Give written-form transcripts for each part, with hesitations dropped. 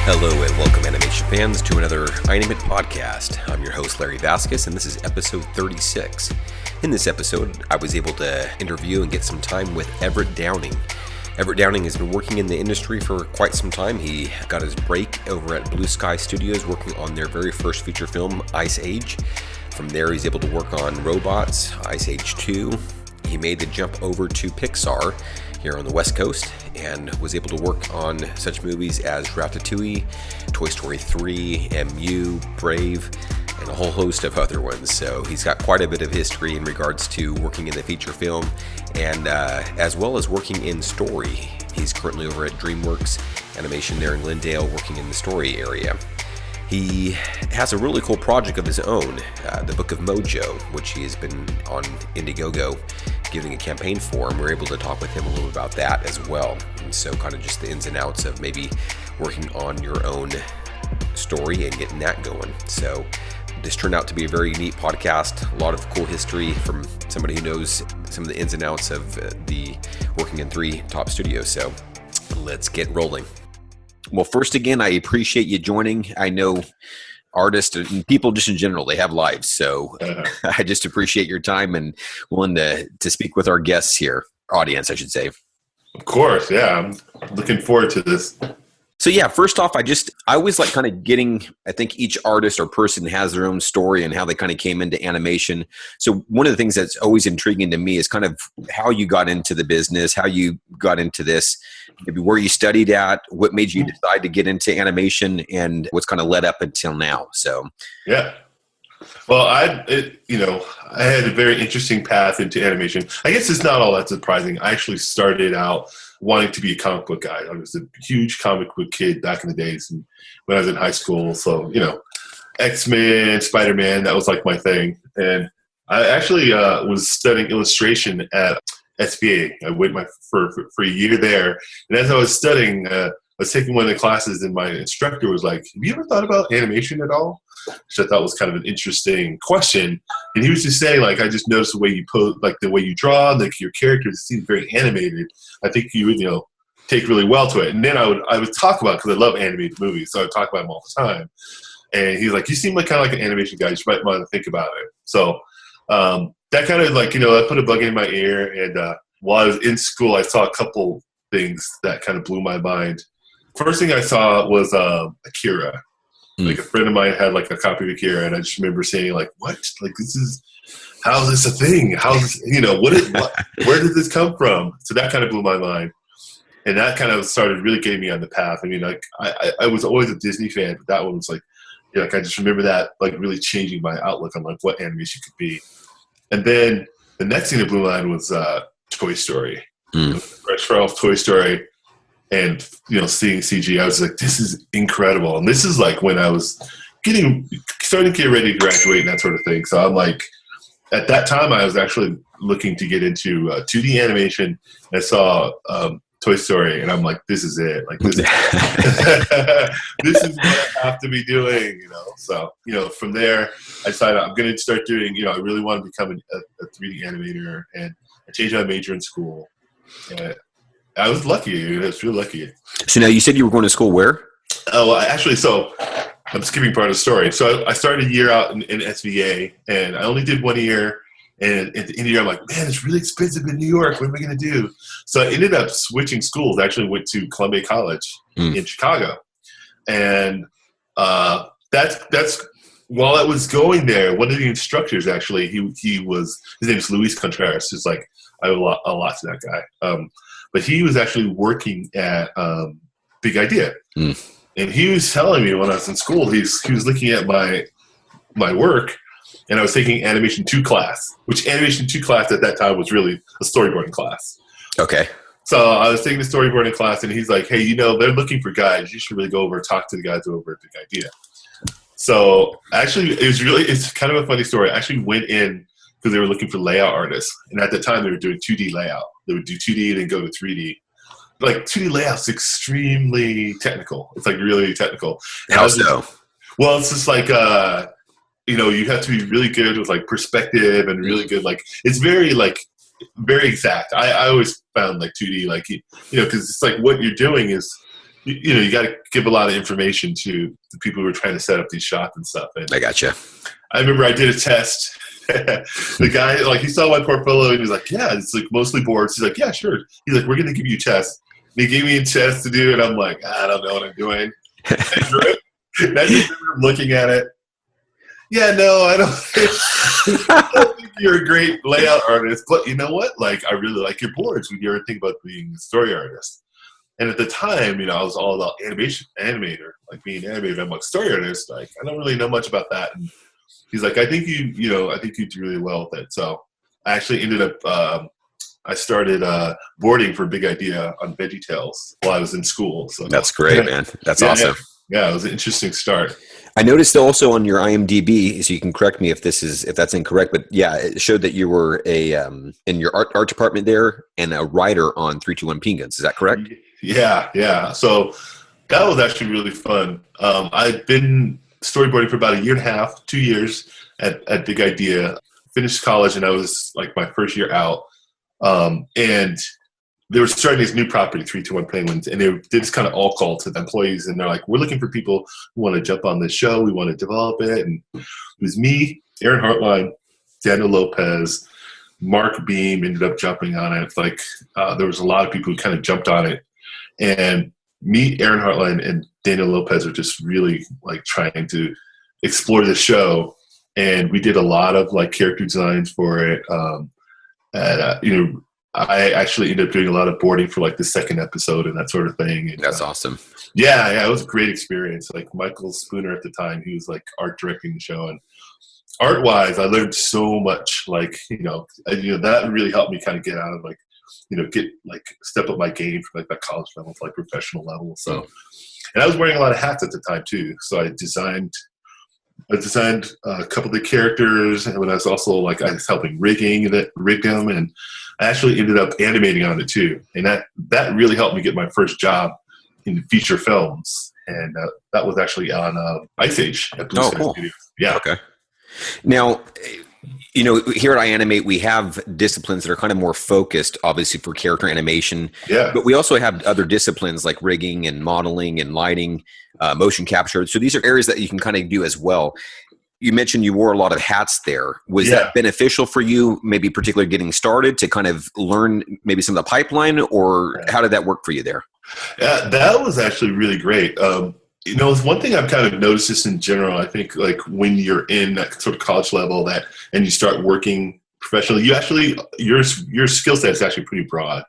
Hello and welcome, animation fans, to another iAnimate podcast. I'm your host, Larry Vasquez, and this is episode 36. In this episode, I was able to interview and get some time with Everett Downing. Everett Downing has been working in the industry for quite some time. He got his break over at Blue Sky Studios working on their very first feature film, Ice Age. From there, he's able to work on Robots, Ice Age 2. He made the jump over to Pixar here on the West Coast and was able to work on such movies as Ratatouille, Toy Story 3, MU, Brave, and a whole host of other ones. So he's got quite a bit of history in regards to working in the feature film and as well as working in story. He's currently over at DreamWorks Animation there in Glendale working in the story area. He has a really cool project of his own, the Book of Mojo, which he has been on Indiegogo giving a campaign for, and we're able to talk with him a little bit about that as well. And so kind of just the ins and outs of maybe working on your own story and getting that going. So this turned out to be a very neat podcast, a lot of cool history from somebody who knows some of the ins and outs of the working in three top studios. So let's get rolling. Well, first again, I appreciate you joining. I know artists and people just in general, they have lives. So I just appreciate your time and willing to speak with our guests here, audience, I should say. Of course. Yeah. I'm looking forward to this. So yeah, first off, I always like kind of getting, I think each artist or person has their own story and how they kind of came into animation. So one of the things that's always intriguing to me is kind of how you got into the business, how you got into this, maybe where you studied at, what made you decide to get into animation, and what's kind of led up until now. So yeah. Well, I had a very interesting path into animation. I guess it's not all that surprising. I actually started out wanting to be a comic book guy. I was a huge comic book kid back in the days and when I was in high school. So, X-Men, Spider-Man, that was like my thing. And I actually was studying illustration at SVA. I went for a year there. And as I was studying, I was taking one of the classes and my instructor was like, have you ever thought about animation at all? Which I thought was kind of an interesting question. And he was just saying, like, I just noticed the way you the way you draw, like your characters seem very animated. I think you would, take really well to it. And then I would talk about, because I love animated movies, so I would talk about them all the time. And he's like, you seem like kind of like an animation guy. You might want to think about it. So that kind of that put a bug in my ear. And while I was in school, I saw a couple things that kind of blew my mind. First thing I saw was Akira. Like a friend of mine had like a copy of Akira, and I just remember saying like, "What? Like how's this a thing? How's where did this come from?" So that kind of blew my mind, and that kind of started really getting me on the path. I mean, like I was always a Disney fan, but that one was like I just remember that like really changing my outlook on like what animation could be. And then the next thing that blew my mind was Toy Story. Fresh off Toy Story. And, seeing CG, I was like, this is incredible. And this is like when I was starting to get ready to graduate and that sort of thing. So I'm like, at that time, I was actually looking to get into 2D animation. I saw Toy Story, and I'm like, this is it. Like, this is, this is what I have to be doing, So, from there, I decided I'm going to start doing, I really want to become a 3D animator. And I changed my major in school. And I was lucky. I was really lucky. So now you said you were going to school where? Oh, well, actually, so I'm skipping part of the story. So I started a year out in SVA, and I only did 1 year. And at the end of the year, I'm like, man, it's really expensive in New York. What am I going to do? So I ended up switching schools. I actually went to Columbia College in Chicago. And that's while I was going there, one of the instructors, actually, his name is Luis Contreras. It's like, I owe a lot to that guy. But he was actually working at Big Idea. And he was telling me when I was in school, he was looking at my work, and I was taking Animation 2 class, which Animation 2 class at that time was really a storyboarding class. Okay. So I was taking the storyboarding class, and he's like, hey, they're looking for guys. You should really go over and talk to the guys over at Big Idea. So actually, it's kind of a funny story. I actually went in because they were looking for layout artists. And at the time, they were doing 2D layout. They would do 2D and then go to 3D. Like, 2D layout's extremely technical. It's, like, really technical. How so? Well, it's just like, you have to be really good with, like, perspective and really good, like, it's very, like, very exact. I always found, like, 2D, like, because it's like what you're doing is you got to give a lot of information to the people who are trying to set up these shots and stuff. And I gotcha. I remember I did a test. The guy, like, he saw my portfolio and he was like, yeah, it's like mostly boards. He's like, yeah, sure. He's like, we're going to give you a test. And he gave me a test to do, and I'm like, I don't know what I'm doing. And I just remember looking at it. Yeah, no, I don't think you're a great layout artist, but you know what? Like, I really like your boards when you ever think about being a story artist. And at the time, I was all about animator, like being an animator. I'm like, story artist, like, I don't really know much about that. And he's like, I think you do really well with it. So I actually ended up, I started boarding for Big Idea on VeggieTales while I was in school. So that's great, man. That's awesome. Yeah, it was an interesting start. I noticed also on your IMDb, so you can correct me if that's incorrect, but yeah, it showed that you were in your art department there and a writer on 321 Penguins. Is that correct? Yeah. So that was actually really fun. I'd been storyboarding for about 1.5 years, 2 years at Big Idea. Finished college, and I was like my first year out. And they were starting this new property, 321 Penguins, and they did this kind of all call to the employees, and they're like, we're looking for people who want to jump on this show. We want to develop it. And it was me, Aaron Hartline, Daniel Lopez, Mark Beam ended up jumping on it. Like, there was a lot of people who kind of jumped on it. And me, Aaron Hartline, and Daniel Lopez are just really like trying to explore the show. And we did a lot of like character designs for it. I actually ended up doing a lot of boarding for like the second episode and that sort of thing. And, that's awesome. Yeah, it was a great experience. Like Michael Spooner at the time, he was like art directing the show, and art-wise, I learned so much. Like that really helped me kind of get out of like get like step up my game from like that college level to like professional level. So, and I was wearing a lot of hats at the time too. So I designed a couple of the characters, and when I was also like I was helping rig them, and I actually ended up animating on it too, and that really helped me get my first job in feature films, and that was actually on Ice Age at Blue Sky cool. Studios. Yeah. Okay. Now, here at iAnimate, we have disciplines that are kind of more focused, obviously, for character animation. Yeah. But we also have other disciplines like rigging and modeling and lighting, motion capture. So these are areas that you can kind of do as well. You mentioned you wore a lot of hats there. Was that beneficial for you, maybe particularly getting started to kind of learn maybe some of the pipeline, or how did that work for you there? Yeah, that was actually really great. It's one thing I've kind of noticed just in general. I think like when you're in that sort of college level and you start working professionally, you actually, your skill set is actually pretty broad.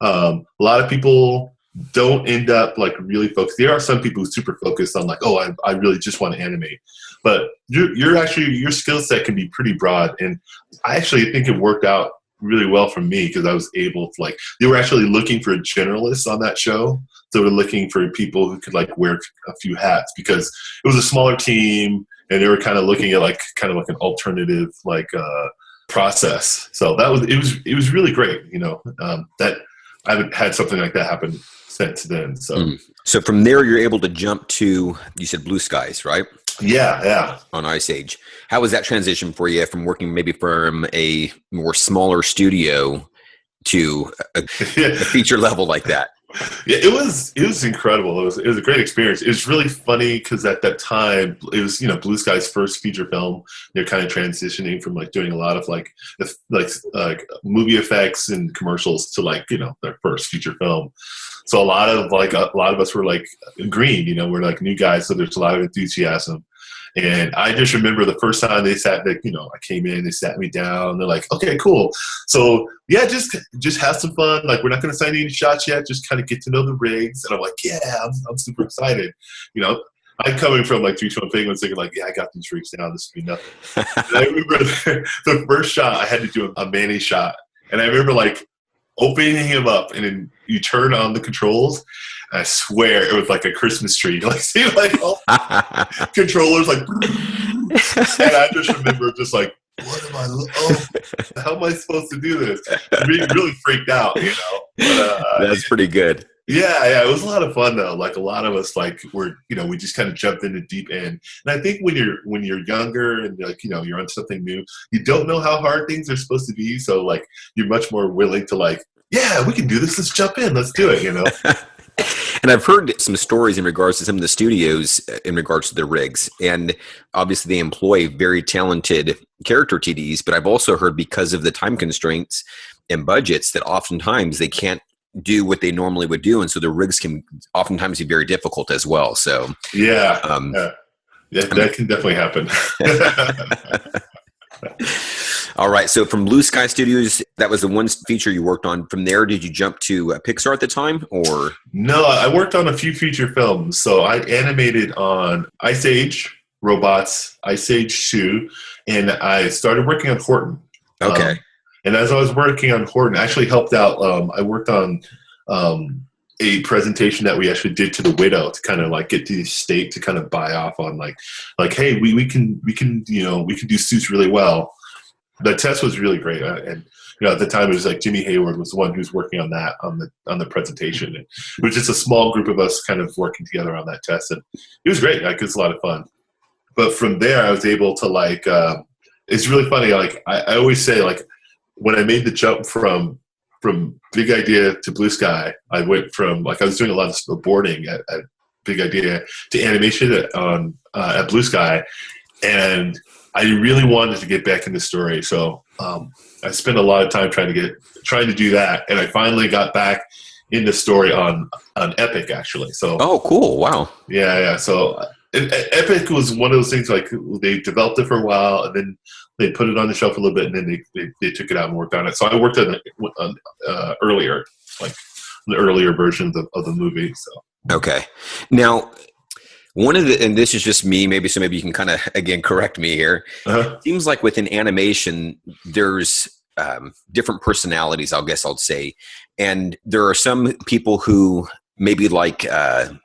A lot of people don't end up like really focused. There are some people who are super focused on like, oh, I really just want to animate. But your skill set can be pretty broad. And I actually think it worked out really well for me because I was able to like, they were actually looking for generalists on that show. So they were looking for people who could like wear a few hats because it was a smaller team and they were kind of looking at like kind of like an alternative like process. So it was really great, that I haven't had something like that happen since then. So So from there you're able to jump to, you said Blue Skies, right? Yeah. On Ice Age. How was that transition for you from working maybe from a more smaller studio to a feature level like that? Yeah, it was incredible. It was a great experience. It was really funny because at that time it was Blue Sky's first feature film. They're kind of transitioning from like doing a lot of like movie effects and commercials to like their first feature film. So a lot of us were like green. We're like new guys, so there's a lot of enthusiasm. And I just remember the first time they sat, I came in, they sat me down. They're like, okay, cool. So yeah, just have some fun. Like, we're not going to sign any shots yet. Just kind of get to know the rigs. And I'm like, yeah, I'm super excited. I'm coming from like 321 Penguins thinking like, yeah, I got these rigs down. This will be nothing. And I remember the first shot I had to do a Manny shot. And I remember like opening him up, and then you turn on the controls. I swear it was like a Christmas tree. Like, see, like all controllers, like, and I just remember just like, what am how am I supposed to do this? Being really freaked out, But, that's pretty good. Yeah, it was a lot of fun though. Like a lot of us, like we just kind of jumped into deep end. And I think when you're younger and like you're on something new, you don't know how hard things are supposed to be. So like you're much more willing to like, yeah, we can do this. Let's jump in. Let's do it. And I've heard some stories in regards to some of the studios in regards to their rigs. And obviously they employ very talented character TDs, but I've also heard because of the time constraints and budgets that oftentimes they can't do what they normally would do. And so the rigs can oftentimes be very difficult as well. So Yeah, yeah, that can definitely happen. All right. So from Blue Sky Studios, that was the one feature you worked on. From there, did you jump to Pixar at the time, or? No, I worked on a few feature films. So I animated on Ice Age Robots, Ice Age 2, and I started working on Horton. Okay. And as I was working on Horton, I actually helped out. I worked on a presentation that we actually did to the widow to kind of like get the estate to kind of buy off on like, hey, we can do suits really well. The test was really great, and at the time it was like Jimmy Hayward was the one who was working on that on the presentation. And it was just a small group of us kind of working together on that test, and it was great. Like, it was a lot of fun. But from there, I was able to it's really funny. Like I always say, like when I made the jump from Big Idea to Blue Sky, I went from I was doing a lot of boarding at Big Idea to animation at Blue Sky, and I really wanted to get back into story, so I spent a lot of time trying to do that, and I finally got back into story on Epic, actually. So cool! Wow. Yeah. So Epic was one of those things, like they developed it for a while, and then they put it on the shelf a little bit, and then they took it out and worked on it. So I worked on earlier, like the earlier versions of the movie. So okay, now. One of and this is just me, maybe you can kind of, again, correct me here. Uh-huh. It seems like within animation, there's different personalities, I guess I'll say. And there are some people who maybe like the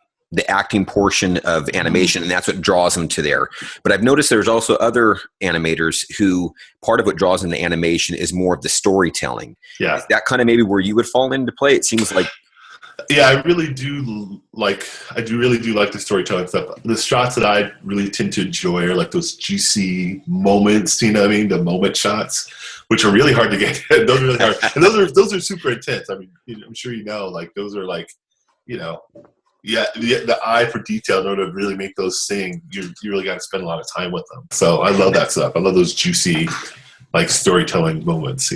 acting portion of animation, and that's what draws them to there. But I've noticed there's also other animators who part of what draws them to animation is more of the storytelling. Yeah. Is that kind of maybe where you would fall into play? It seems like. Yeah, I really do like the storytelling stuff. The shots that I really tend to enjoy are like those juicy moments, you know what I mean? The moment shots, which are really hard to get. Those are really hard. And those are super intense. I mean, I'm sure like those are like, the eye for detail in order to really make those sing, you really got to spend a lot of time with them. So I love that stuff. I love those juicy like storytelling moments,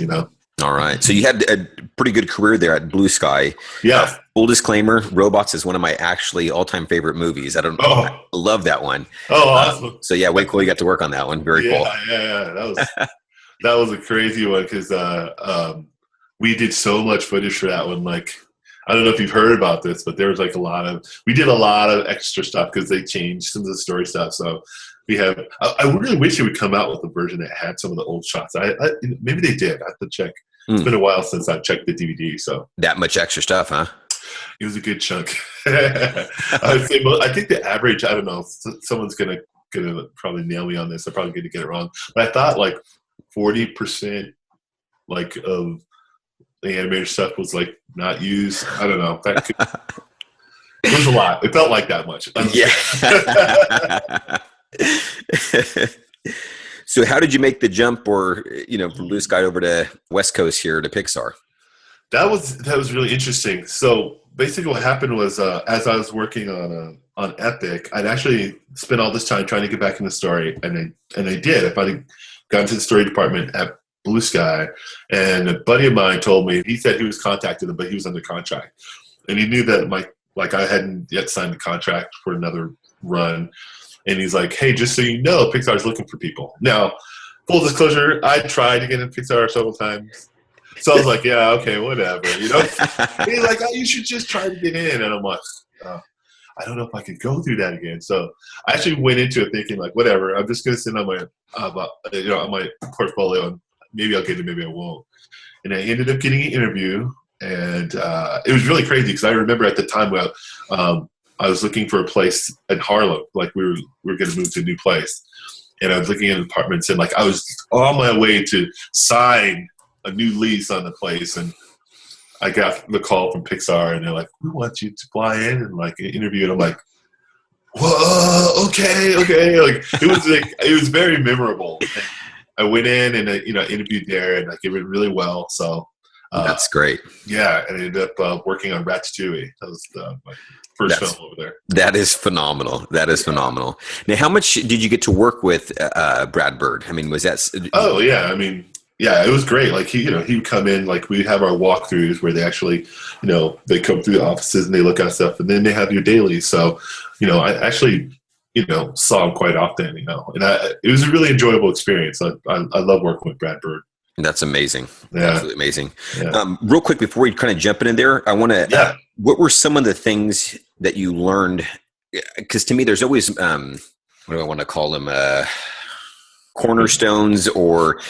All right. So you had a pretty good career there at Blue Sky. Yeah. Full disclaimer, Robots is one of my actually all-time favorite movies. I love that one. Oh, awesome. So yeah, way cool you got to work on that one. Very cool. Yeah. That was a crazy one because we did so much footage for that one. Like, I don't know if you've heard about this, but there was like we did a lot of extra stuff because they changed some of the story stuff. So I really wish it would come out with a version that had some of the old shots. Maybe they did. I have to check. It's been a while since I checked the DVD. So that much extra stuff, huh? It was a good chunk. I think the average, I don't know, someone's gonna probably nail me on this. I'm probably gonna get it wrong. But I thought like 40% like of the animator stuff was like not used. I don't know. It was a lot. It felt like that much. Yeah. So how did you make the jump from Blue Sky over to West Coast here to Pixar? That was really interesting. So basically what happened was as I was working on Epic, I'd actually spent all this time trying to get back in the story, and I did. I finally got into the story department at Blue Sky, and a buddy of mine told me, he said he was contacted him, but he was under contract. And he knew that I hadn't yet signed the contract for another run. And he's like, hey, just so you know, Pixar's looking for people. Now, full disclosure, I tried to get in Pixar several times. So I was like, yeah, okay, whatever. He's like, oh, you should just try to get in. And I'm like, I don't know if I could go through that again. So I actually went into it thinking like, whatever, I'm just going to sit on my, on my portfolio, and maybe I'll get it, maybe I won't. And I ended up getting an interview, and it was really crazy because I remember at the time when I was looking for a place in Harlem, like we were going to move to a new place, and I was looking at apartments, and like I was on my way to sign a new lease on the place, and I got the call from Pixar, and they're like, we want you to fly in and like interview. And I'm like, whoa, okay. Like it was very memorable. And I went in and I interviewed there, and like it went really well. So That's great. Yeah, and I ended up working on Ratatouille. That was my first film over there. That is phenomenal. That is phenomenal. Now, how much did you get to work with Brad Bird? I mean, was that? Oh yeah, I mean, yeah, it was great. Like he would come in, like we have our walkthroughs where they actually, they come through the offices and they look at stuff, and then they have your dailies. So, I actually, saw him quite often, and it was a really enjoyable experience. I love working with Brad Bird. That's amazing. Yeah. Absolutely amazing. Yeah. Real quick, before we kind of jump in there, I want to, what were some of the things that you learned? Because to me, there's always, what do I want to call them? Cornerstones or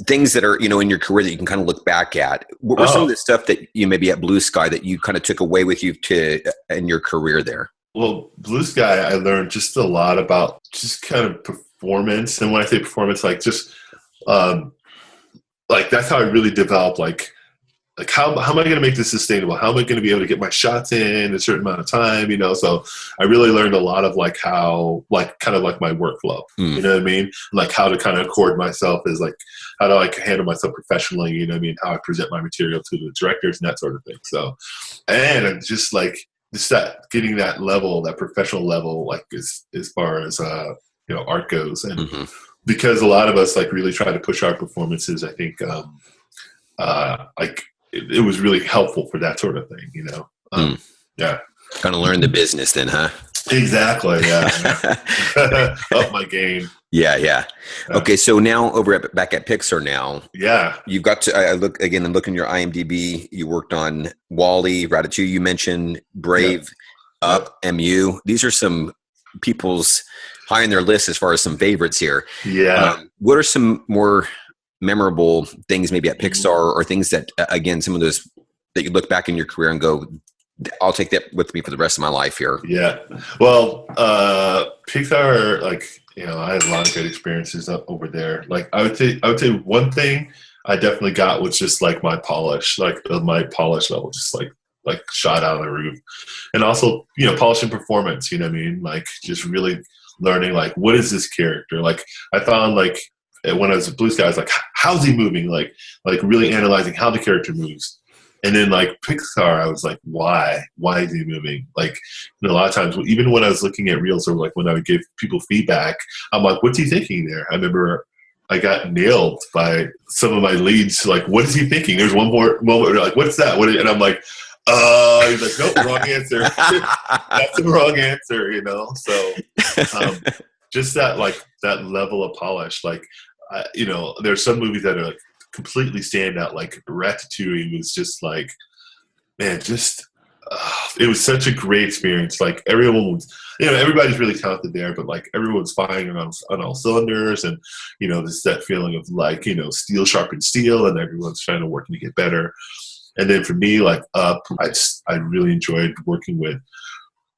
things that are, in your career that you can kind of look back at. What were some of the stuff that you maybe at Blue Sky that you kind of took away with you in your career there? Well, Blue Sky, I learned just a lot about just kind of performance. And when I say performance, like just, like that's how I really developed like how am I going to make this sustainable? How am I going to be able to get my shots in a certain amount of time? So I really learned a lot of like how, like kind of like my workflow, you know what I mean? Like how to kind of accord myself as like, how to like handle myself professionally, you know what I mean? How I present my material to the directors and that sort of thing. So, and just like, just that getting that level, that professional level, like as far as, art goes. And because a lot of us like really try to push our performances, I think, like, it was really helpful for that sort of thing, Yeah. Kind of learn the business then, huh? Exactly. Yeah. Up my game. Yeah. Okay. So now back at Pixar now. Yeah. You've got to, I look again and look in your IMDb. You worked on WALL-E, Ratatouille, you mentioned Brave, Up, MU. These are some people's high on their list as far as some favorites here. Yeah. What are some more memorable things maybe at Pixar or things that, again, some of those that you look back in your career and go, I'll take that with me for the rest of my life here? Yeah. Well, Pixar, like, I had a lot of great experiences over there. Like I would say one thing I definitely got was just like my polish, like my polish level, just like shot out of the roof. And also, polishing performance, you know what I mean? Like just really learning, like, what is this character? Like I found like, when I was at Blue Sky, I was like, how's he moving? Like really analyzing how the character moves. And then like Pixar, I was like, why is he moving? Like a lot of times, even when I was looking at reels or like when I would give people feedback, I'm like, what's he thinking there? I remember I got nailed by some of my leads. Like, what is he thinking? There's one more moment where like, what's that? And I'm like, he's like, nope, wrong answer. That's the wrong answer, So just that, like that level of polish, like, there's some movies that are like completely stand out. Like Ratatouille was just like, man, it was such a great experience. Like everyone was, everybody's really talented there, but like everyone's firing on all cylinders, and there's that feeling of like, steel sharpens steel, and everyone's trying to work to get better. And then for me, like Up, I really enjoyed working with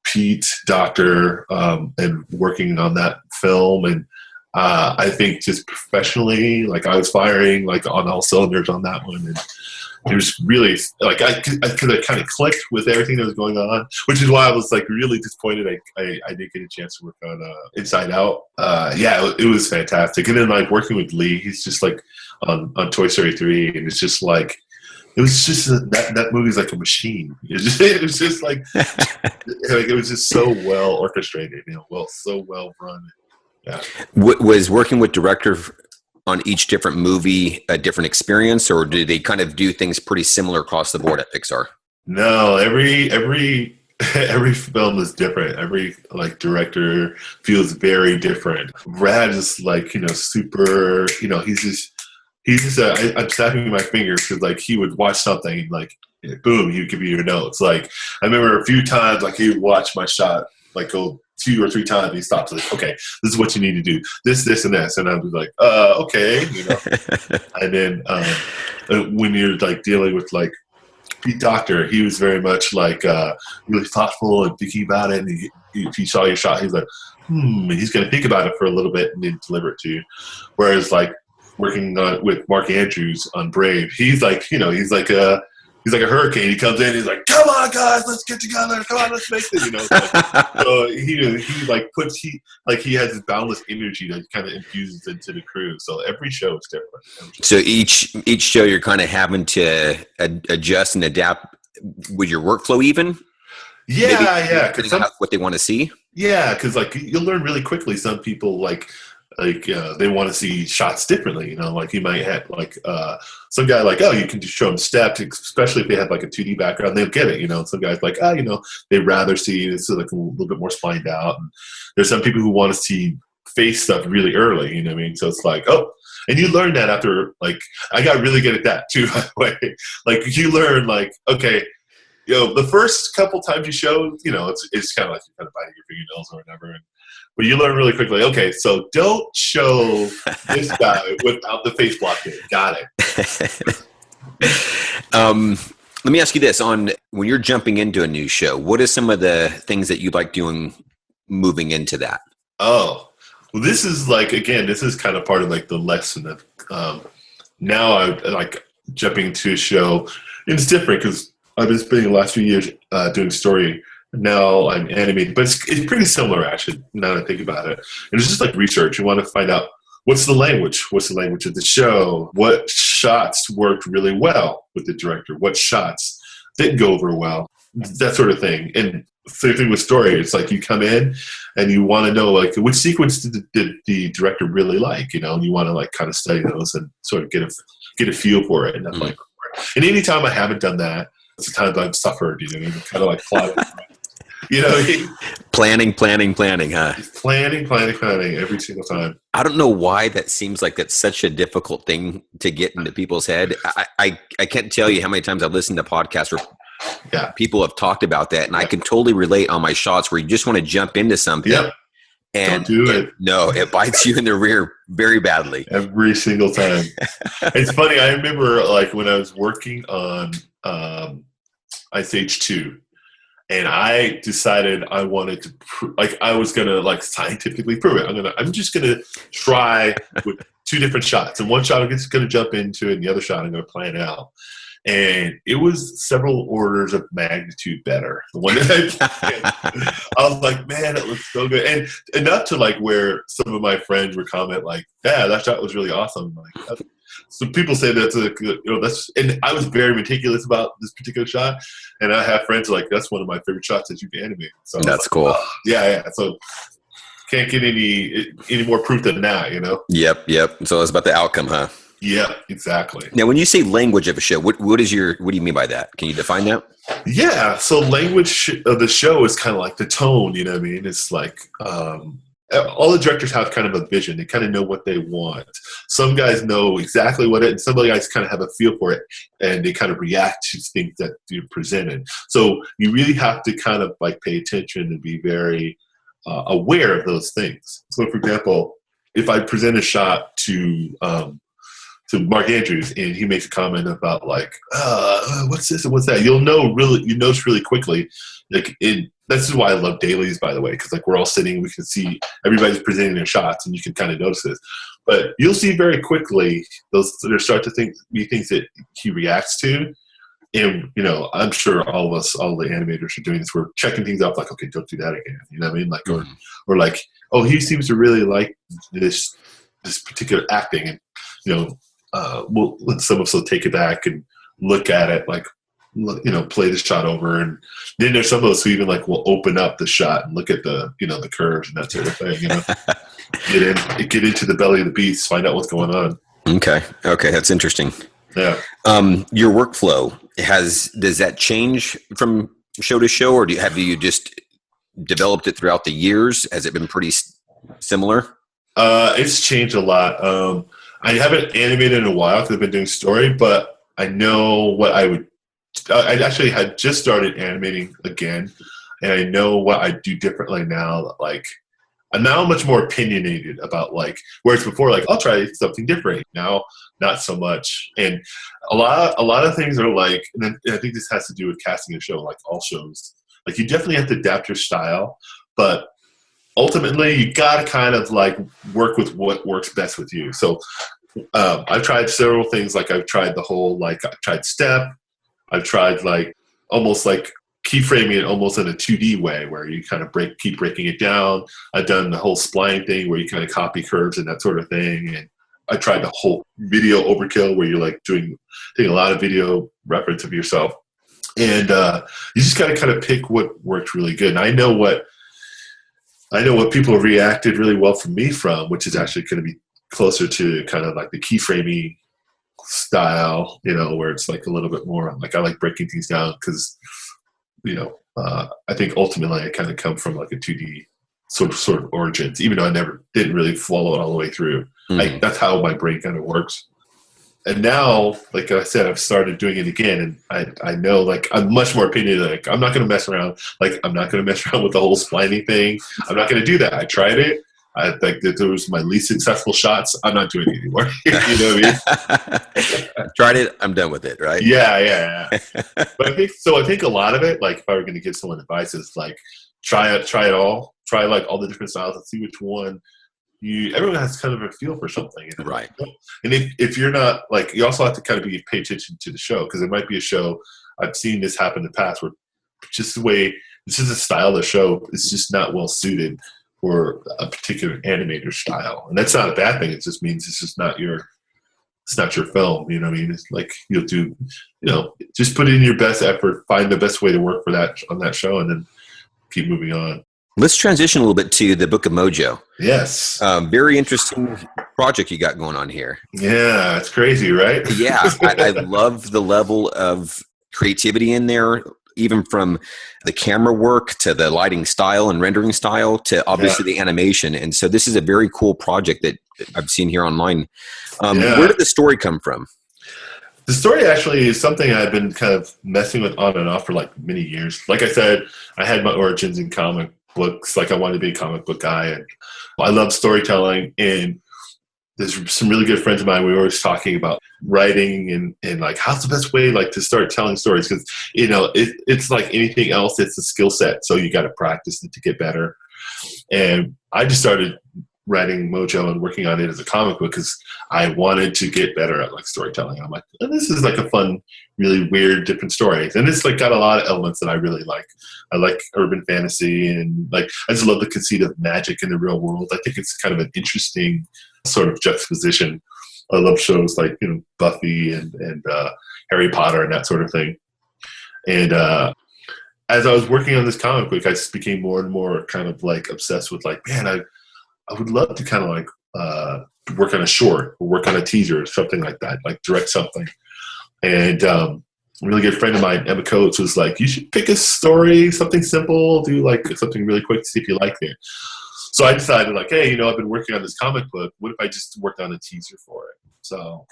Pete, Doctor, and working on that film. And I think just professionally, like I was firing like on all cylinders on that one, and it was really like I kind of clicked with everything that was going on, which is why I was like really disappointed I didn't get a chance to work on Inside Out. It was fantastic. And then like working with Lee, he's just like on Toy Story 3, and it's just like, it was just that movie's like a machine. It was just like it was just so well orchestrated, so well run. Yeah. Was working with director on each different movie a different experience, or do they kind of do things pretty similar across the board at Pixar? No, every film is different. Every like director feels very different. Brad is like, super, he's just I'm snapping my fingers because like he would watch something and like boom, he would give you your notes. Like I remember a few times like he would watch my shot like go 2 or 3 times. He stops like, okay, this is what you need to do. This, and this. And I was like, okay, And then when you're like dealing with like Pete Doctor, he was very much like really thoughtful and thinking about it. And if he saw your shot, he was like, he's going to think about it for a little bit and then deliver it to you. Whereas like working with Mark Andrews on Brave, he's like, he's like a he's like a hurricane. He comes in, he's like, "Come on, guys, let's get together. Come on, let's make this." So he has this boundless energy that kind of infuses into the crew. So every show is different. So each show you're kind of having to adjust and adapt with your workflow, even. Yeah. Because what they want to see. Yeah, because like you'll learn really quickly. Some people they want to see shots differently. Like you might have some guy like, oh, you can just show them steps, especially if they have like a 2D background, they'll get it. Some guys like, they'd rather see this like a little bit more splined out. And there's some people who want to see face stuff really early. You know what I mean? So it's like, oh, and you learn that after I got really good at that too. By the way, you learn okay. The first couple times you show, it's kind of like you're kind of biting your fingernails or whatever. But you learn really quickly, okay, so don't show this guy without the face blocking. Got it. Let me ask you this. When you're jumping into a new show, what are some of the things that you like doing moving into that? Oh, well, this is this is kind of part of the lesson of now I like jumping into a show. And it's different because I've been spending the last few years doing story. Now I'm animating, but it's pretty similar actually. Now that I think about it, and it's just like research. You want to find out what's the language of the show, what shots worked really well with the director, what shots didn't go over well, that sort of thing. And same thing with story. It's like you come in and you want to know which sequence did the director really like, and you want to kind of study those and sort of get a feel for it. And I'm and anytime I haven't done that, it's the times I've suffered, kind of plotting. Planning, huh? Planning every single time. I don't know why that seems like that's such a difficult thing to get into people's head. I can't tell you how many times I've listened to podcasts where people have talked about that, and I can totally relate on my shots where you just want to jump into something. Yep. And don't do it. No, it bites you in the rear very badly. Every single time. It's funny. I remember when I was working on Ice Age 2, and I decided I wanted to, I was going to scientifically prove it. I'm just going to try with two different shots. And one shot I'm just going to jump into it, and the other shot I'm going to plan out. And it was several orders of magnitude better. The one that I was like, man, it looks so good. And enough to where some of my friends would comment yeah, that shot was really awesome. So people say that's and I was very meticulous about this particular shot. And I have friends that's one of my favorite shots that you've animated. So that's cool. Oh, yeah. So can't get any more proof than that, Yep. So it's about the outcome, huh? Yeah, exactly. Now, when you say language of a show, what do you mean by that? Can you define that? Yeah, so language of the show is kind of like the tone, you know what I mean? It's all the directors have kind of a vision. They kind of know what they want. Some guys know exactly what and some other guys kind of have a feel for it, and they kind of react to things that you presented. So you really have to kind of pay attention and be very aware of those things. So, for example, if I present a shot to Mark Andrews, and he makes a comment about what's this and what's that, you notice really quickly. This is why I love dailies, by the way, because we're all sitting, we can see everybody's presenting their shots, and you can kind of notice this. But you'll see very quickly there start to be things that he reacts to, and I'm sure all the animators are doing this. We're checking things up, okay, don't do that again. You know what I mean? Or oh, he seems to really like this particular acting, and we'll let some of us will take it back and look at it, play the shot over. And then there's some of us who even will open up the shot and look at the, the curves and that sort of thing, get into the belly of the beast, find out what's going on. Okay. That's interesting. Yeah. Your workflow does that change from show to show, or have you just developed it throughout the years? Has it been pretty similar? It's changed a lot. I haven't animated in a while because I've been doing story, but I know what I actually had just started animating again, and I know what I do differently now. I'm now much more opinionated about whereas before I'll try something different. Now not so much. And a lot of things are and I think this has to do with casting a show, all shows. You definitely have to adapt your style, but ultimately you got to kind of work with what works best with you. So I've tried several things. I've tried the whole I've tried step, I've tried like almost like keyframing it almost in a 2D way where you kind of keep breaking it down. I've done the whole spline thing where you kind of copy curves and that sort of thing. And I tried the whole video overkill where you're like taking a lot of video reference of yourself. And you just got to kind of pick what worked really good. And I know what people have reacted really well from me from, which is actually going to be closer to kind of like the keyframing style, where it's like a little bit more like I like breaking things down because, I think ultimately I kind of come from like a 2D sort of origins, even though I didn't really follow it all the way through. Mm-hmm. That's how my brain kind of works. And now, like I said, I've started doing it again, and I know, like, I'm much more opinionated. Like, I'm not going to mess around. Like, I'm not going to mess around with the whole splining thing. I'm not going to do that. I tried it. I think that there was my least successful shots. I'm not doing it anymore. You know what I mean? Tried it. I'm done with it, right? Yeah. But I think a lot of it, like, if I were going to give someone advice, is like, try it all. Try like all the different styles and see which one. Everyone has kind of a feel for something, right? And if you're not, like, you also have to kind of pay attention to the show, because it might be a show. I've seen this happen in the past where just the way this is a style of the show is just not well suited for a particular animator style, and that's not a bad thing. It just means it's just not your film. You know what I mean? It's like you'll do, just put in your best effort, find the best way to work for that on that show, and then keep moving on. Let's transition a little bit to the Book of Mojo. Yes. Very interesting project you got going on here. Yeah, it's crazy, right? Yeah, I love the level of creativity in there, even from the camera work to the lighting style and rendering style to obviously the animation. And so this is a very cool project that I've seen here online. Where did the story come from? The story actually is something I've been kind of messing with on and off for like many years. Like I said, I had my origins in comic books. Like I wanted to be a comic book guy, and I love storytelling. And there's some really good friends of mine. We were always talking about writing and like how's the best way like to start telling stories, because it's like anything else. It's a skill set, so you got to practice it to get better. And I just started writing Mojo and working on it as a comic book because I wanted to get better at like storytelling. I'm like, this is like a fun, really weird, different story, and it's like got a lot of elements that I really like. I like urban fantasy, and like I just love the conceit of magic in the real world. I think it's kind of an interesting sort of juxtaposition. I love shows like Buffy and Harry Potter and that sort of thing. And as I was working on this comic book, I just became more and more kind of like obsessed with like, man, I would love to kind of like work on a short or work on a teaser or something like that, like direct something. And a really good friend of mine, Emma Coates, was like, you should pick a story, something simple, do like something really quick to see if you like it. So I decided like, hey, I've been working on this comic book. What if I just worked on a teaser for it? So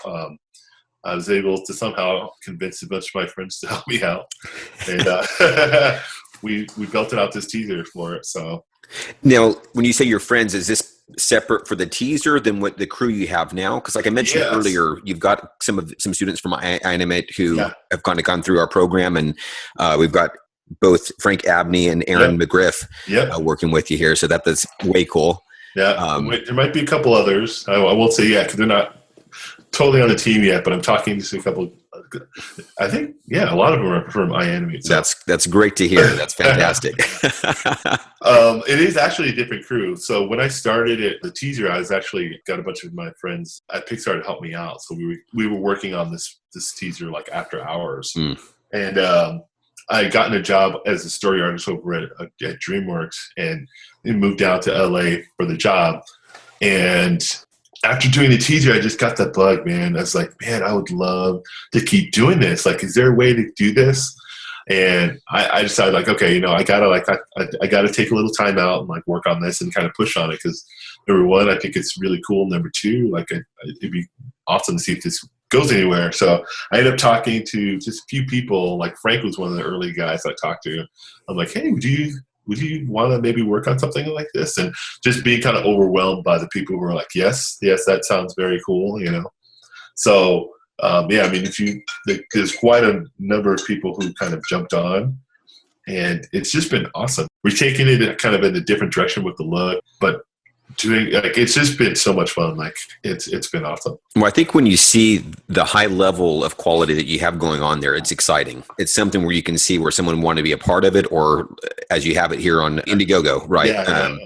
I was able to somehow convince a bunch of my friends to help me out. And we belted out this teaser for it. So now, when you say your friends, is this separate for the teaser than what the crew you have now? Because like I mentioned earlier, you've got some students from iAnimate who have kind of gone through our program, and we've got both Frank Abney and Aaron McGriff working with you here. So that's way cool. Yeah, there might be a couple others. I won't say yet because they're not totally on the team yet, but I'm talking to a couple. I think, a lot of them are from iAnimate. So. That's great to hear. That's fantastic. It is actually a different crew. So when I started the teaser, I was actually got a bunch of my friends at Pixar to help me out. So we were working on this teaser like after hours, and I had gotten a job as a story artist over at DreamWorks, and moved down to LA for the job. And after doing the teaser, I just got the bug, man. I was like, man, I would love to keep doing this. Like, is there a way to do this? And I decided, like, okay, I gotta take a little time out and like work on this and kind of push on it, because number one, I think it's really cool. Number two, like it'd be awesome to see if this goes anywhere. So I ended up talking to just a few people. Like Frank was one of the early guys I talked to. I'm like, hey, would you want to maybe work on something like this? And just being kind of overwhelmed by the people who were like, yes, that sounds very cool, So, I mean, there's quite a number of people who kind of jumped on, and it's just been awesome. We're taking it kind of in a different direction with the look, but doing, like, it's just been so much fun. Like, it's been awesome. Well, I think when you see the high level of quality that you have going on there, it's exciting. It's something where you can see where someone wanted to be a part of it, or as you have it here on Indiegogo, right? Yeah.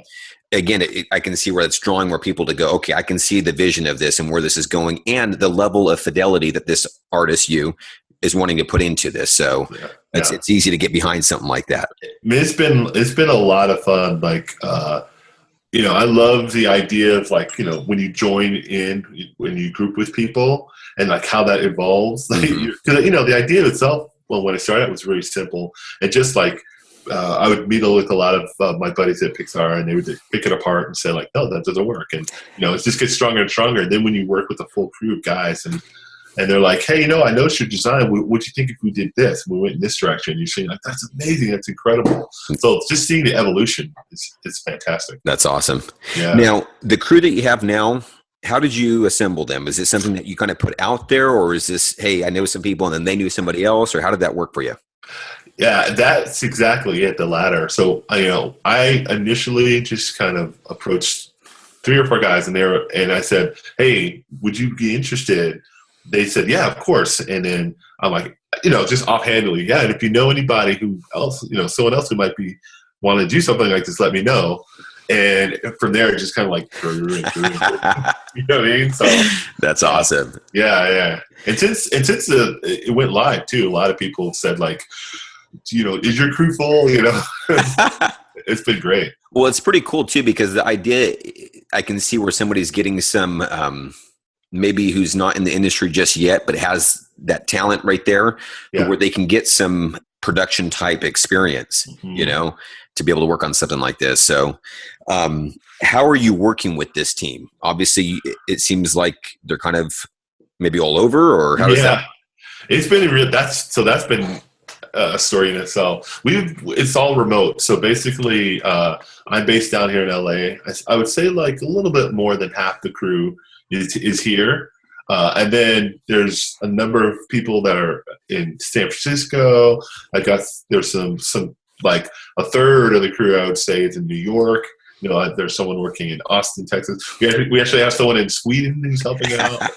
Again, I can see where it's drawing more people to go, okay, I can see the vision of this and where this is going, and the level of fidelity that this artist, is wanting to put into this. So it's easy to get behind something like that. I mean, it's been a lot of fun. Like, I love the idea of, like, when you join in, when you group with people, and like how that evolves. Like, the idea itself, well, when I started, was really simple. And just like, I would meet with a lot of my buddies at Pixar, and they would pick it apart and say, like, no, that doesn't work. And, it just gets stronger and stronger. And then when you work with a full crew of guys, and they're like, hey, I noticed your design. What do you think if we did this? And we went in this direction. You're saying, like, that's amazing. That's incredible. So just seeing the evolution is fantastic. That's awesome. Yeah. Now, the crew that you have now, how did you assemble them? Is it something that you kind of put out there, or is this, hey, I know some people and then they knew somebody else, or how did that work for you? Yeah, that's exactly it, the latter. So, I initially just kind of approached 3 or 4 guys, and I said, hey, would you be interested? They said, yeah, of course. And then I'm like, just offhandedly, yeah. And if you know anybody who else, someone else who might be want to do something like this, let me know. And from there, it just kind of like, you know what I mean? So that's awesome. Yeah. And since it went live too, a lot of people said, like, is your crew full? It's been great. Well, it's pretty cool too, because the idea, I can see where somebody's getting some, maybe who's not in the industry just yet, but has that talent right there, where they can get some production type experience, to be able to work on something like this. So, how are you working with this team? Obviously, it seems like they're kind of maybe all over, or how does that? It's been that's been a story in itself. It's all remote. So basically, I'm based down here in LA. I would say like a little bit more than half the crew is here. And then there's a number of people that are in San Francisco. There's some like a third of the crew, I would say, is in New York. There's someone working in Austin, Texas. We actually have someone in Sweden who's helping out.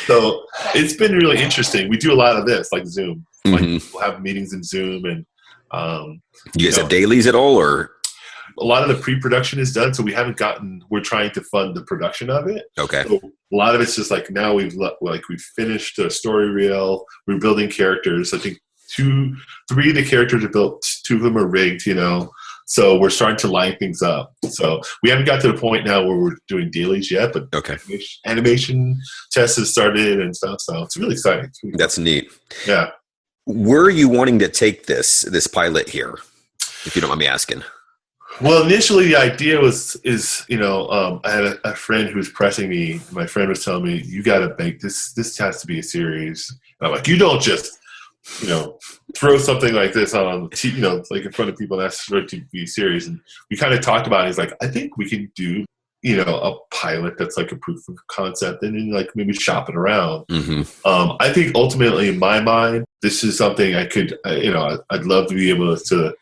So it's been really interesting. We do a lot of this, like Zoom. Like, we'll have meetings in Zoom, and you guys have dailies at all, or? A lot of the pre-production is done, so we're trying to fund the production of it. Okay. So a lot of it's just like, now we've finished a story reel. We're building characters. I think 3 of the characters are built, 2 of them are rigged, so we're starting to line things up. So we haven't got to the point now where we're doing dailies yet, but animation tests has started and stuff. So it's really exciting. That's neat. Yeah. Where are you wanting to take this pilot here, if you don't mind me asking? Well, initially the idea I had a friend who was pressing me. My friend was telling me, you got to make this has to be a series. And I'm like, you don't just, throw something like this on, like in front of people and ask for it to be a series. And we kind of talked about it. He's like, I think we can do, a pilot that's like a proof of concept, and then like maybe shop it around. I think ultimately in my mind, this is something I could, I'd love to be able to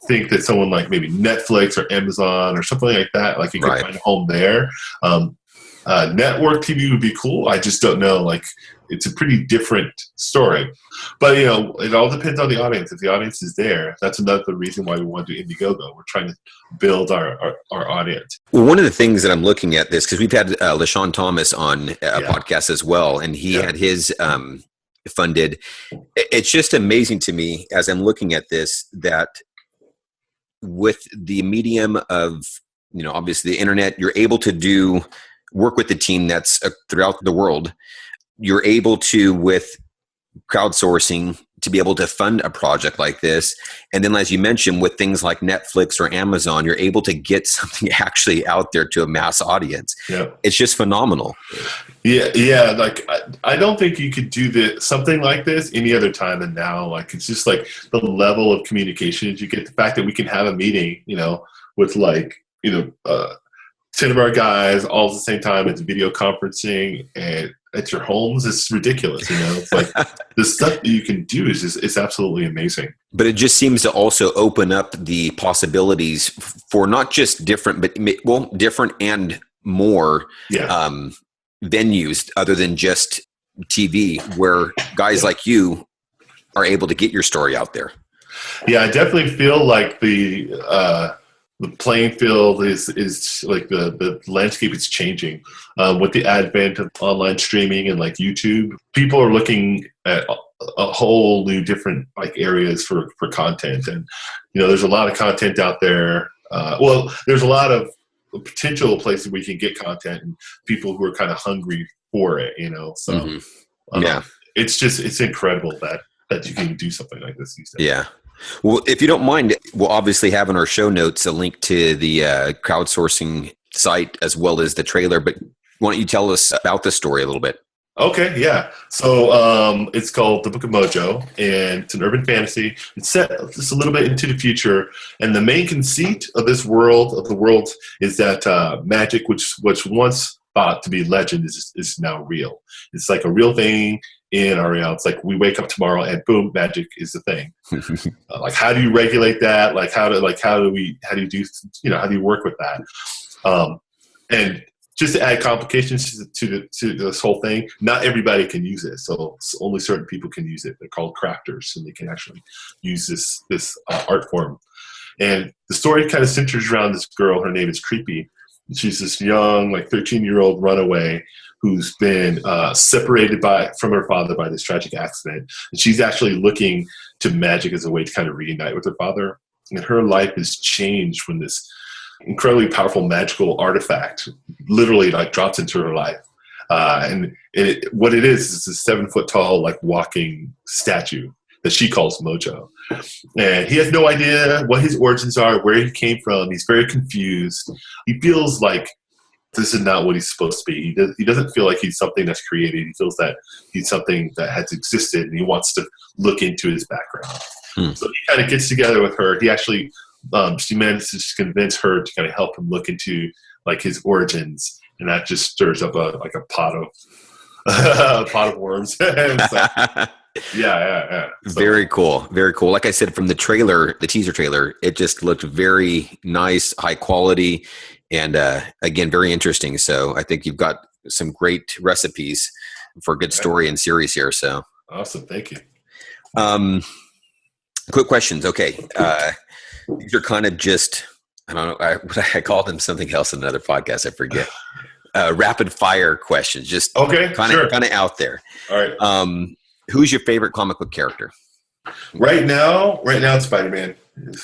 think that someone like maybe Netflix or Amazon or something like that, like you could find a home there. Network TV would be cool. I just don't know. Like, it's a pretty different story. But, it all depends on the audience. If the audience is there, that's another reason why we want to do Indiegogo. We're trying to build our audience. Well, one of the things that I'm looking at this, because we've had LaShawn Thomas on a podcast as well, and he had his funded. It's just amazing to me as I'm looking at this that with the medium of, obviously the internet, you're able to work with the team that's throughout the world. You're able to, with crowdsourcing, to be able to fund a project like this. And then, as you mentioned, with things like Netflix or Amazon, you're able to get something actually out there to a mass audience. Yeah. It's just phenomenal. Yeah. Like, I don't think you could do something like this any other time than now. Like, it's just like the level of communication that you get, the fact that we can have a meeting, with 10 of our guys all at the same time. It's video conferencing, and at your homes is ridiculous. It's like the stuff that you can do is absolutely amazing. But it just seems to also open up the possibilities for not just different, but different and more venues other than just TV, where guys like you are able to get your story out there. Yeah, I definitely feel like the playing field is like the landscape is changing with the advent of online streaming and like YouTube. People are looking at a whole new different like areas for content, and there's a lot of content out there. There's a lot of potential places where you can get content and people who are kind of hungry for it. So it's incredible that you can do something like this these days. Yeah. Well, if you don't mind, we'll obviously have in our show notes a link to the crowdsourcing site as well as the trailer. But why don't you tell us about the story a little bit? Okay, yeah. So it's called The Book of Mojo, and it's an urban fantasy. It's set just a little bit into the future, and the main conceit of the world, is that magic, which once thought to be legend, is now real. It's like a real thing in our reality. It's like we wake up tomorrow and boom, magic is the thing. Like, how do you regulate that? Like, how do you work with that? And just to add complications to this whole thing, not everybody can use it. So only certain people can use it. They're called crafters, and they can actually use this art form. And the story kind of centers around this girl. Her name is Creepy. She's this young, like 13-year-old runaway who's been separated from her father by this tragic accident. And she's actually looking to magic as a way to kind of reunite with her father. And her life is changed when this incredibly powerful magical artifact literally like drops into her life. And what it is a 7-foot-tall, like walking statue that she calls Mojo. And he has no idea what his origins are, where he came from. He's very confused. He feels like this is not what he's supposed to be. He doesn't feel like he's something that's created. He feels that he's something that has existed, and he wants to look into his background. So he kind of gets together with her. He actually, she manages to convince her to kind of help him look into like his origins, and that just stirs up a pot of worms. Yeah. So, very cool. Very cool. Like I said, from the teaser trailer, it just looked very nice, high quality, and again, very interesting. So I think you've got some great recipes for a good story and series here. So awesome. Thank you. Quick questions. Okay. These are kind of just, I don't know, I called them something else in another podcast. I forget. Rapid fire questions. Just kind of out there. All right. Who's your favorite comic book character? Right now, it's Spider-Man.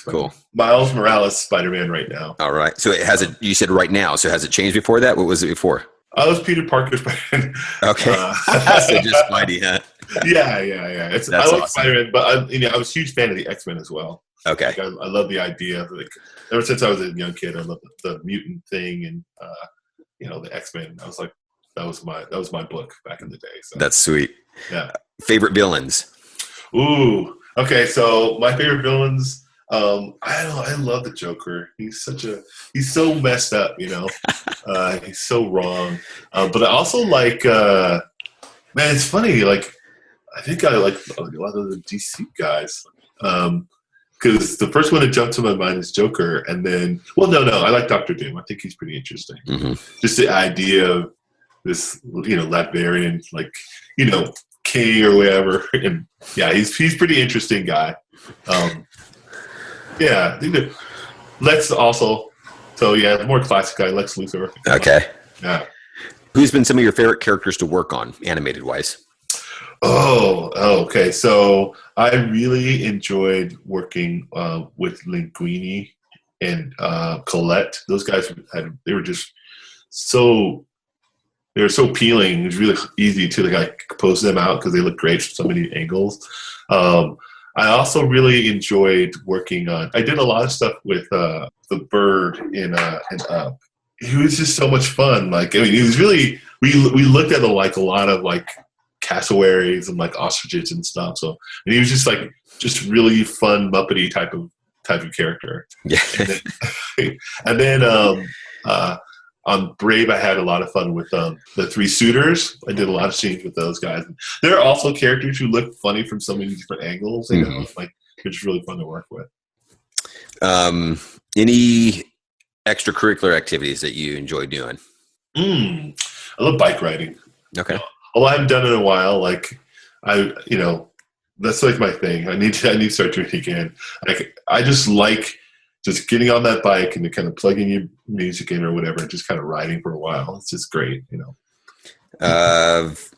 Cool. Miles Morales, Spider-Man right now. All right. So you said right now. So has it changed before that? What was it before? I was Peter Parker Spider-Man. Okay. So just Spidey, huh? Yeah. I like awesome. Spider-Man, but I was a huge fan of the X-Men as well. Okay. Like, I love the idea of, like, ever since I was a young kid, I loved the mutant thing and the X-Men. I was like, that was my book back in the day. So that's sweet. Yeah. Favorite villains? Ooh. Okay, so my favorite villains, I love the Joker. He's so messed up, he's so wrong. But I also like, man, it's funny. Like, I think I like a lot of the DC guys. Because the first one that jumped to my mind is Joker, and then, I like Dr. Doom. I think he's pretty interesting. Mm-hmm. Just the idea of this, Latvian, like, K or whatever, and yeah, he's pretty interesting guy. I think that Lex also. So yeah, the more classic guy, Lex Luthor. Okay. Yeah. Who's been some of your favorite characters to work on, animated wise? Okay. So I really enjoyed working with Linguini and Colette. Those guys they were just so. They were so appealing. It was really easy to compose them out because they look great from so many angles. I also really enjoyed working on. I did a lot of stuff with the bird in Up. It was just so much fun. Like, it was really. We looked at a lot of cassowaries and ostriches and stuff. So, and he was just really fun Muppety type of character. Yeah. And then On Brave, I had a lot of fun with the three suitors. I did a lot of scenes with those guys. There are also characters who look funny from so many different angles. You know, like they're just really fun to work with. Any extracurricular activities that you enjoy doing? I love bike riding. Okay. Although I haven't done it in a while, like that's like my thing. I need to start doing it again. Like I just like just getting on that bike and kind of plugging your music in or whatever, and just kind of riding for a while. It's just great, you know.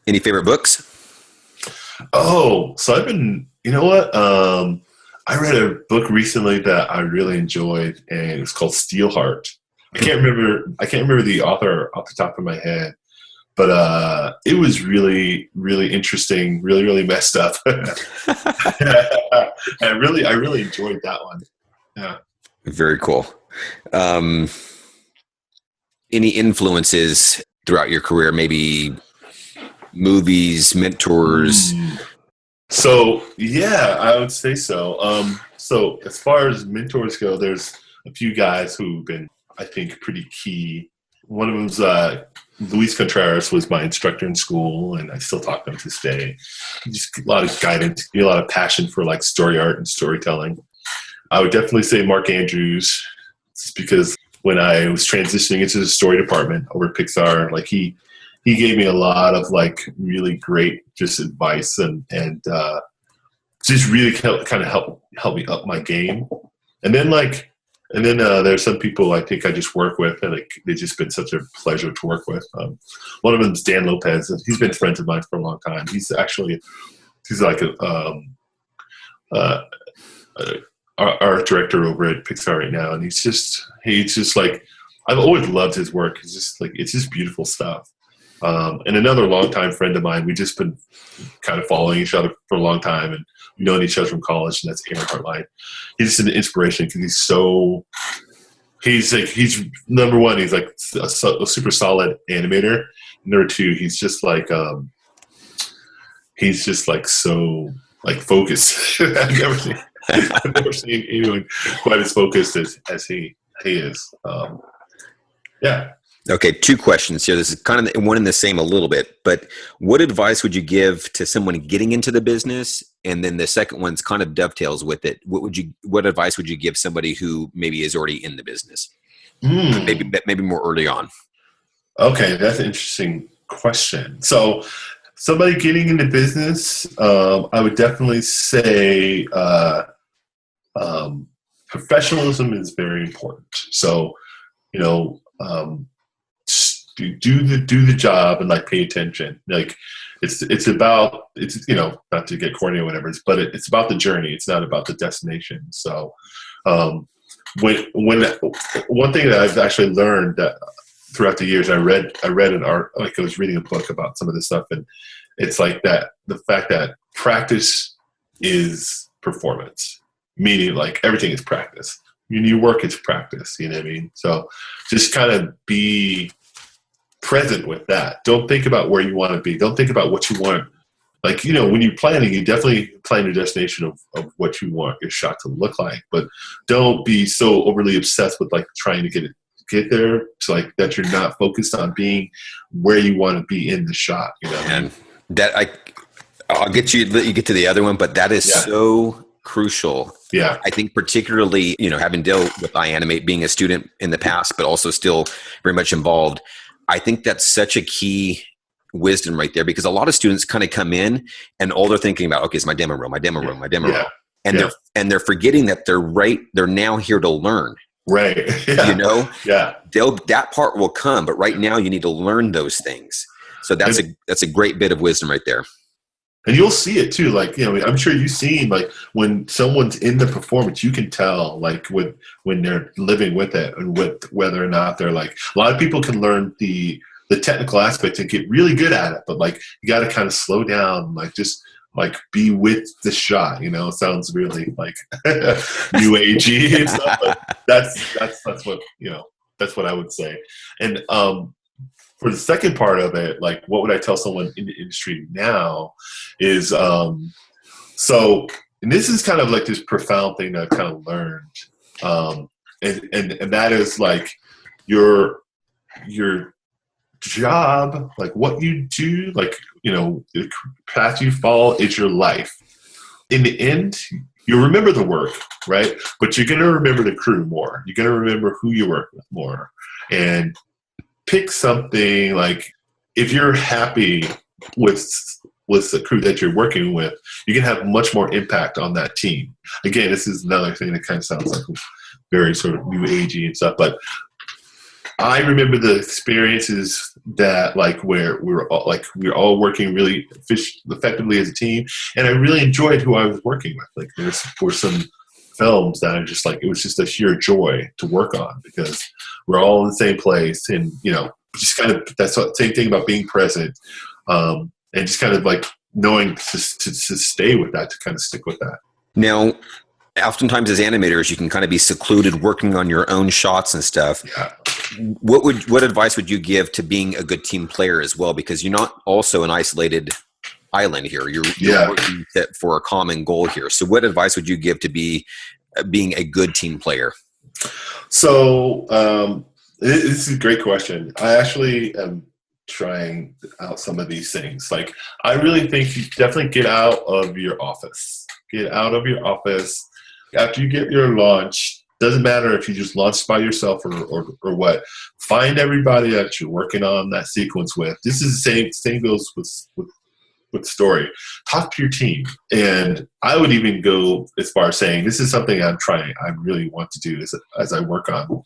Any favorite books? Oh, so I've been, you know what? I read a book recently that I really enjoyed, and it's called Steelheart. I can't remember the author off the top of my head, but it was really, really interesting, really, really messed up. I really enjoyed that one. Yeah. Very cool. Any influences throughout your career? Maybe movies, mentors? So yeah, I would say so. So as far as mentors go, there's a few guys who've been, I think, pretty key. One of them's Luis Contreras was my instructor in school, and I still talk to him to this day. Just a lot of guidance, a lot of passion for like story art and storytelling. I would definitely say Mark Andrews, just because when I was transitioning into the story department over at Pixar, like he gave me a lot of like really great just advice and just really kind of help me up my game. And then there's some people I think I just work with, and like they've just been such a pleasure to work with. One of them is Dan Lopez. He's been friends of mine for a long time. He's like our art director over at Pixar right now, and he's just like, I've always loved his work. It's just like, it's just beautiful stuff. And another longtime friend of mine, we've just been kind of following each other for a long time, and we've known each other from college, and that's Aaron Hartline. He's just an inspiration because he's number one, he's like a super solid animator. Number two, he's just like so like focused. I've never seen anyone quite as focused as he is. Yeah. Okay, two questions here. This is kind of one and the same a little bit, but what advice would you give to someone getting into the business? And then the second one's kind of dovetails with it. What advice would you give somebody who maybe is already in the business? Maybe more early on. Okay, that's an interesting question. So somebody getting into business, I would definitely say professionalism is very important. So, you know, do the job and like pay attention. Like it's about, you know, not to get corny or whatever, but it's about the journey. It's not about the destination. So when one thing that I've actually learned that throughout the years, I read an art, like I was reading a book about some of this stuff, and it's like that the fact that practice is performance, meaning like everything is practice. When you work, it's practice. You know what I mean? So just kind of be present with that. Don't think about where you want to be. Don't think about what you want. Like, you know, when you're planning, you definitely plan your destination of what you want your shot to look like. But don't be so overly obsessed with like trying to get there. So like that you're not focused on being where you want to be in the shot. You know, and that I'll let you get to the other one, but that is so crucial. Yeah. I think particularly, you know, having dealt with iAnimate, being a student in the past, but also still very much involved. I think that's such a key wisdom right there, because a lot of students kind of come in and all they're thinking about, okay, it's my demo room. And they're forgetting that they're now here to learn. Right. Yeah. You know? Yeah. That part will come, but right now you need to learn those things. So that's a great bit of wisdom right there. And you'll see it too. Like, you know, I'm sure you've seen like when someone's in the performance, you can tell like when they're living with it and with whether or not they're like, a lot of people can learn the technical aspect and get really good at it, but like you got to kind of slow down, like just like be with the shot. You know, it sounds really like new agey and stuff, but that's what, you know, that's what I would say. And for the second part of it, like what would I tell someone in the industry now is, so, and this is kind of like this profound thing that I've kind of learned. And that is like your job, like what you do, like, the path you follow is your life. In the end, you remember the work, right? But you're going to remember the crew more. You're going to remember who you work with more. And pick something like, if you're happy with the crew that you're working with, you can have much more impact on that team. Again, this is another thing that kind of sounds like very sort of new agey and stuff, but I remember the experiences that where we were all working really effectively as a team, and I really enjoyed who I was working with. Like there were some films that are just it was just a sheer joy to work on because we're all in the same place, and just kind of same thing about being present, and just kind of knowing to stay with that, to kind of stick with that. Now, oftentimes as animators, you can kind of be secluded working on your own shots and stuff. Yeah. What advice would you give to being a good team player as well? Because you're not also an isolated island here. You're working for a common goal here. So what advice would you give to being a good team player? So this is a great question. I actually am trying out some of these things. I really think you definitely get out of your office. Get out of your office. After you get your launch, doesn't matter if you just launched by yourself or what. Find everybody that you're working on that sequence with. This is the same goes with story. Talk to your team. And I would even go as far as saying, this is something I really want to do as I work on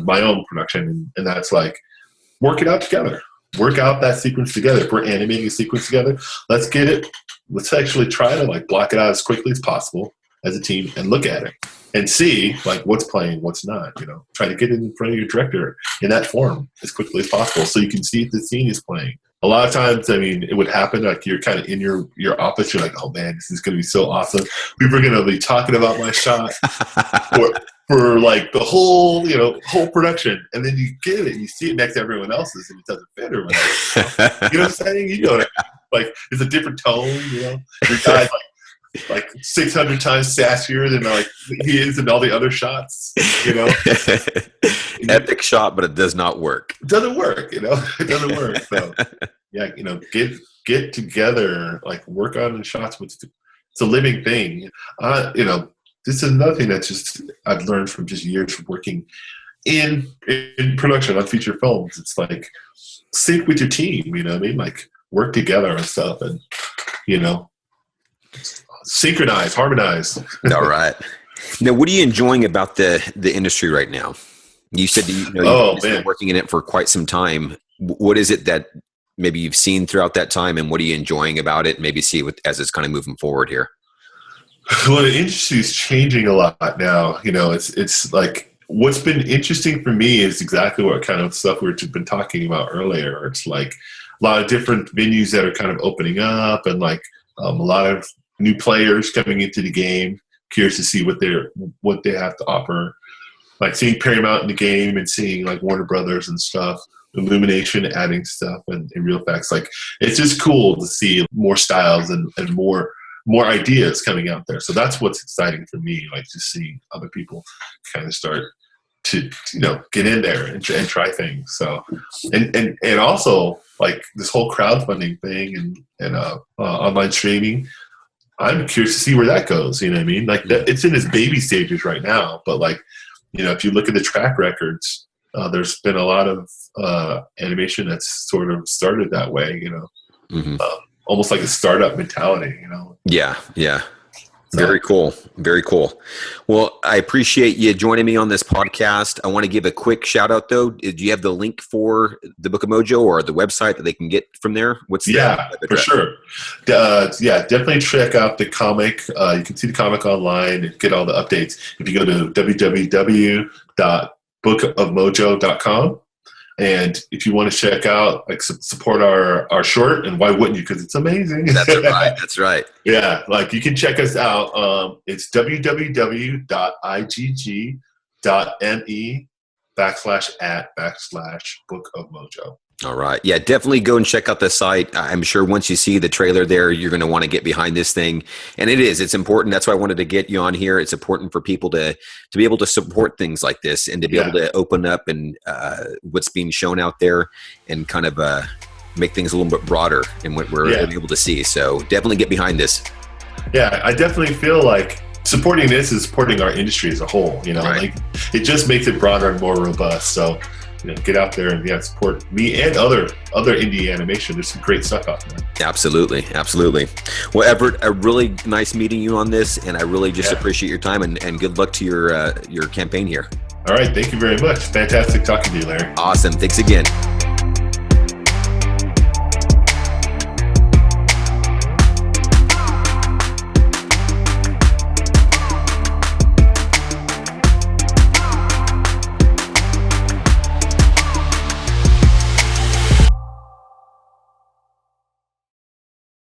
my own production. And that's work it out together. Work out that sequence together. If we're animating a sequence together, let's get it. Let's actually try to block it out as quickly as possible as a team and look at it and see what's playing, what's not. Try to get it in front of your director in that form as quickly as possible so you can see if the scene is playing. A lot of times, it would happen you're kind of in your office. You're oh man, this is going to be so awesome. People are going to be talking about my shot for the whole production, and then you get it and you see it next to everyone else's and it doesn't fit or whatever. You know what I'm saying? It's a different tone. Your guy's 600 times sassier than he is in all the other shots. Epic shot, but it does not work. It doesn't work. It doesn't work. So get together, work on the shots. It's a living thing. This is another thing that's just I've learned from just years of working in production on feature films. It's sync with your team. Work together and stuff, and synchronize, harmonize. All right. Now, what are you enjoying about the industry right now? You said you've been working in it for quite some time. What is it that maybe you've seen throughout that time, and what are you enjoying about it? Maybe see as it's kind of moving forward here. Well, the industry is changing a lot now. It's what's been interesting for me is exactly what kind of stuff we've been talking about earlier. It's a lot of different venues that are kind of opening up, and a lot of new players coming into the game. Curious to see what they have to offer. Seeing Paramount in the game and seeing Warner Brothers and stuff, Illumination adding stuff and real facts. It's just cool to see more styles and more ideas coming out there. So that's what's exciting for me, to see other people kind of start to get in there and try things. So and also this whole crowdfunding thing and online streaming. I'm curious to see where that goes. You know what I mean? It's in its baby stages right now, but if you look at the track records, there's been a lot of animation that's sort of started that way. Mm-hmm. Almost like a startup mentality. Yeah. Very cool. Very cool. Well, I appreciate you joining me on this podcast. I want to give a quick shout out though. Do you have the link for the Book of Mojo or the website that they can get from there? What's for sure. Definitely check out the comic. You can see the comic online and get all the updates. If you go to www.bookofmojo.com. And if you want to check out, support our short, and why wouldn't you? Because it's amazing. That's right. That's right. Yeah, you can check us out. It's www.igg.me /@Book of Mojo. All right. Yeah, definitely go and check out the site. I'm sure once you see the trailer there, you're going to want to get behind this thing. And it's important. That's why I wanted to get you on here. It's important for people to be able to support things like this and to be able to open up and what's being shown out there and kind of make things a little bit broader in what we're able to see. So definitely get behind this. Yeah, I definitely feel like supporting this is supporting our industry as a whole. Like it just makes it broader and more robust. So get out there and support me and other indie animation. There's some great stuff out there. Absolutely. Well, Everett, a really nice meeting you on this, and I really just appreciate your time and good luck to your campaign here. All right, thank you very much. Fantastic talking to you, Larry. Awesome. Thanks again.